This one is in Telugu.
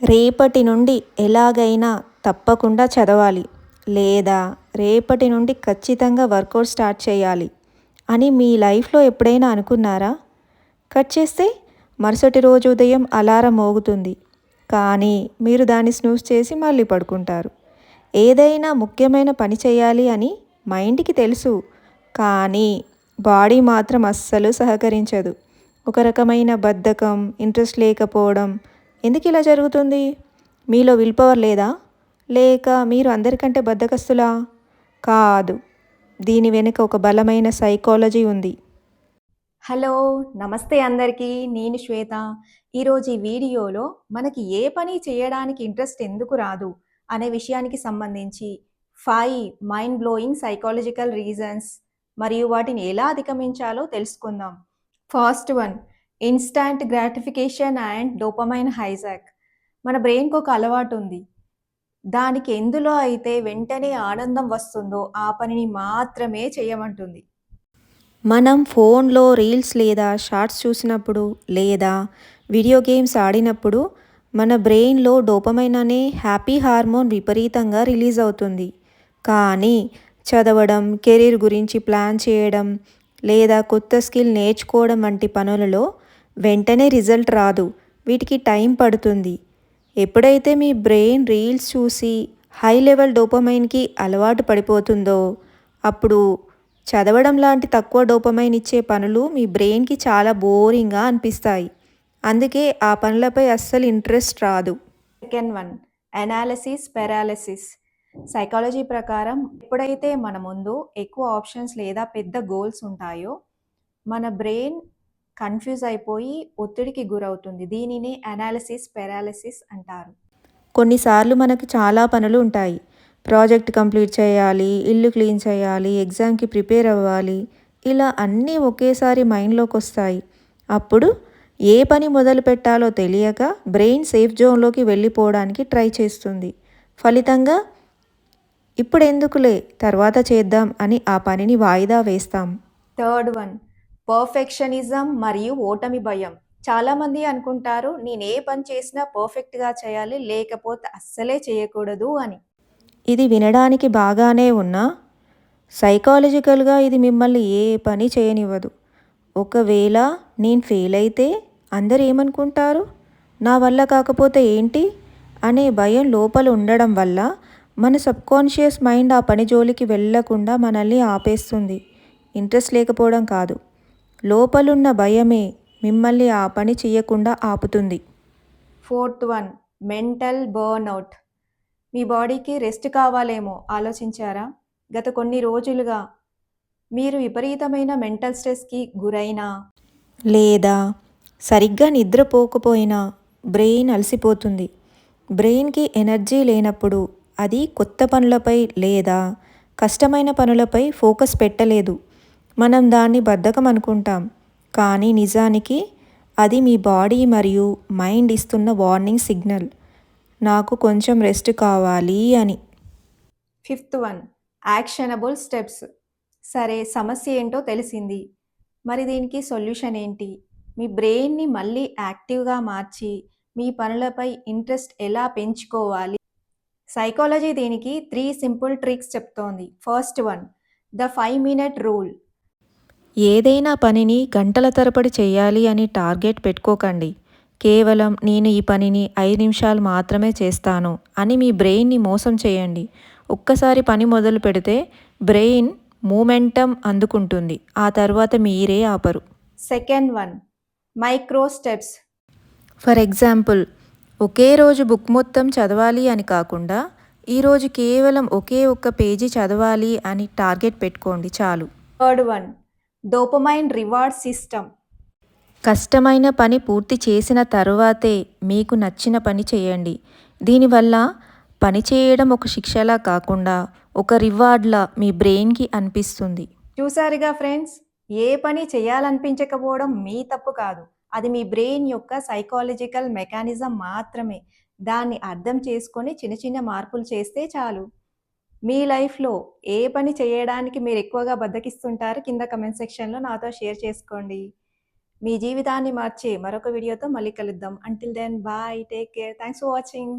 రేపటి నుండి ఎలాగైనా తప్పకుండా చదవాలి లేదా రేపటి నుండి ఖచ్చితంగా వర్కౌట్ స్టార్ట్ చేయాలి అని మీ లైఫ్లో ఎప్పుడైనా అనుకున్నారా? కట్ చేస్తే మరుసటి రోజు ఉదయం అలారం మోగుతుంది. కానీ మీరు దాన్ని స్నూజ్ చేసి మళ్ళీ పడుకుంటారు. ఏదైనా ముఖ్యమైన పని చేయాలి అని మైండ్కి తెలుసు. కానీ బాడీ మాత్రం అస్సలు సహకరించదు. ఒక రకమైన బద్ధకం, ఇంట్రెస్ట్ లేకపోవడం. ఎందుకు ఇలా జరుగుతుంది? మీలో విల్ పవర్ లేదా? లేక మీరు అందరికంటే బద్ధకస్తులా? కాదు. దీని వెనుక ఒక బలమైన సైకాలజీ ఉంది. హలో! నమస్తే అందరికీ. నేను శ్వేత. ఈరోజు ఈ వీడియోలో మనకి ఏ పని చేయడానికి ఇంట్రెస్ట్ ఎందుకు రాదు అనే విషయానికి సంబంధించి 5 మైండ్ బ్లోయింగ్ సైకాలజికల్ రీజన్స్ మరియు వాటిని ఎలా అధిగమించాలో తెలుసుకుందాం. First one, instant gratification and dopamine hijack. మన బ్రెయిన్‌కి ఒక అలవాటు ఉంది. దానికి ఎందులో అయితే వెంటనే ఆనందం వస్తుందో ఆ పనిని మాత్రమే చేయమంటుంది. మనం ఫోన్లో రీల్స్ లేదా షార్ట్స్ చూసినప్పుడు లేదా వీడియో గేమ్స్ ఆడినప్పుడు మన బ్రెయిన్లో డోపమైన్ అనే హ్యాపీ హార్మోన్ విపరీతంగా రిలీజ్ అవుతుంది. కానీ చదవడం, కెరీర్ గురించి ప్లాన్ చేయడం లేదా కొత్త స్కిల్ నేర్చుకోవడం వంటి పనులలో వెంటనే రిజల్ట్ రాదు. వీటికి టైం పడుతుంది. ఎప్పుడైతే మీ బ్రెయిన్ రీల్స్ చూసి హై లెవెల్ డోపమైన్కి అలవాటు పడిపోతుందో అప్పుడు చదవడం లాంటి తక్కువ డోపమైన్ ఇచ్చే పనులు మీ బ్రెయిన్కి చాలా బోరింగ్గా అనిపిస్తాయి. అందుకే ఆ పనులపై అస్సలు ఇంట్రెస్ట్ రాదు. Second one, analysis paralysis. Psychology ప్రకారం ఎప్పుడైతే మన ముందు ఎక్కువ ఆప్షన్స్ లేదా పెద్ద గోల్స్ ఉంటాయో మన బ్రెయిన్ కన్ఫ్యూజ్ అయిపోయి ఒత్తిడికి గురవుతుంది. దీనినే అనాలిసిస్ పారాలిసిస్ అంటారు. కొన్నిసార్లు మనకు చాలా పనులు ఉంటాయి. ప్రాజెక్ట్ కంప్లీట్ చేయాలి, ఇల్లు క్లీన్ చేయాలి, ఎగ్జామ్కి ప్రిపేర్ అవ్వాలి. ఇలా అన్నీ ఒకేసారి మైండ్లోకి వస్తాయి. అప్పుడు ఏ పని మొదలు పెట్టాలో తెలియక బ్రెయిన్ సేఫ్ జోన్లోకి వెళ్ళిపోవడానికి ట్రై చేస్తుంది. ఫలితంగా ఇప్పుడు ఎందుకులే తర్వాత చేద్దాం అని ఆ పనిని వాయిదా వేస్తాం. థర్డ్ వన్, పర్ఫెక్షనిజం మరియు ఓటమి భయం. చాలామంది అనుకుంటారు నేను ఏ పని చేసినా పర్ఫెక్ట్గా చేయాలి లేకపోతే అస్సలే చేయకూడదు అని. ఇది వినడానికి బాగానే ఉన్నా సైకాలజికల్గా ఇది మిమ్మల్ని ఏ పని చేయనివ్వదు. ఒకవేళ నేను ఫెయిల్ అయితే అందరు ఏమనుకుంటారు, నా వల్ల కాకపోతే ఏంటి అనే భయం లోపల ఉండడం వల్ల మన సబ్కాన్షియస్ మైండ్ ఆ పని జోలికి వెళ్ళకుండా మనల్ని ఆపేస్తుంది. ఇంట్రెస్ట్ లేకపోవడం కాదు, లోపలున్న భయమే మిమ్మల్ని ఆ పని చేయకుండా ఆపుతుంది. Fourth one, mental burnout. మీ బాడీకి రెస్ట్ కావాలేమో ఆలోచించారా? గత కొన్ని రోజులుగా మీరు విపరీతమైన మెంటల్ స్ట్రెస్కి గురైనా లేదా సరిగ్గా నిద్రపోకపోయినా బ్రెయిన్ అలసిపోతుంది. బ్రెయిన్కి ఎనర్జీ లేనప్పుడు అది కొత్త పనులపై లేదా కష్టమైన పనులపై ఫోకస్ పెట్టలేదు. మనం దాన్ని బద్ధకం అనుకుంటాం, కానీ నిజానికి అది మీ బాడీ మరియు మైండ్ ఇస్తున్న వార్నింగ్ సిగ్నల్, నాకు కొంచెం రెస్ట్ కావాలి అని. Fifth one, actionable steps. సరే, సమస్య ఏంటో తెలిసింది. మరి దీనికి సొల్యూషన్ ఏంటి? మీ బ్రెయిన్ని మళ్ళీ యాక్టివ్గా మార్చి మీ పనులపై ఇంట్రెస్ట్ ఎలా పెంచుకోవాలి? సైకాలజీ దీనికి 3 సింపుల్ ట్రిక్స్ చెప్తోంది. First one, the 5-minute rule. ఏదైనా పనిని గంటల తరబడి చేయాలి అని టార్గెట్ పెట్టుకోకండి. కేవలం నేను ఈ పనిని 5 నిమిషాలు మాత్రమే చేస్తాను అని మీ బ్రెయిన్ని మోసం చేయండి. ఒక్కసారి పని మొదలు పెడితే బ్రెయిన్ మూమెంటం అందుకుంటుంది. ఆ తర్వాత మీరే ఆపరు. Second one, micro steps. For example, ఒకే రోజు బుక్ మొత్తం చదవాలి అని కాకుండా ఈరోజు కేవలం ఒకే ఒక్క పేజీ చదవాలి అని టార్గెట్ పెట్టుకోండి చాలు. Third one, dopamine reward system. కష్టమైన పని పూర్తి చేసిన తరువాతే మీకు నచ్చిన పని చేయండి. దీనివల్ల పని చేయడం ఒక శిక్షలా కాకుండా ఒక రివార్డ్లా మీ బ్రెయిన్కి అనిపిస్తుంది. చూసారుగా ఫ్రెండ్స్, ఏ పని చేయాలనిపించకపోవడం మీ తప్పు కాదు, అది మీ బ్రెయిన్ యొక్క సైకాలజికల్ మెకానిజం మాత్రమే. దాన్ని అర్థం చేసుకొని చిన్న చిన్న మార్పులు చేస్తే చాలు. మీ లైఫ్లో ఏ పని చేయడానికి మీరు ఎక్కువగా బద్దకిస్తుంటారో కింద కమెంట్ సెక్షన్లో నాతో షేర్ చేసుకోండి. మీ జీవితాన్ని మార్చే మరొక వీడియోతో మళ్ళీ కలుద్దాం. Until then bye. Take care. Thanks for watching.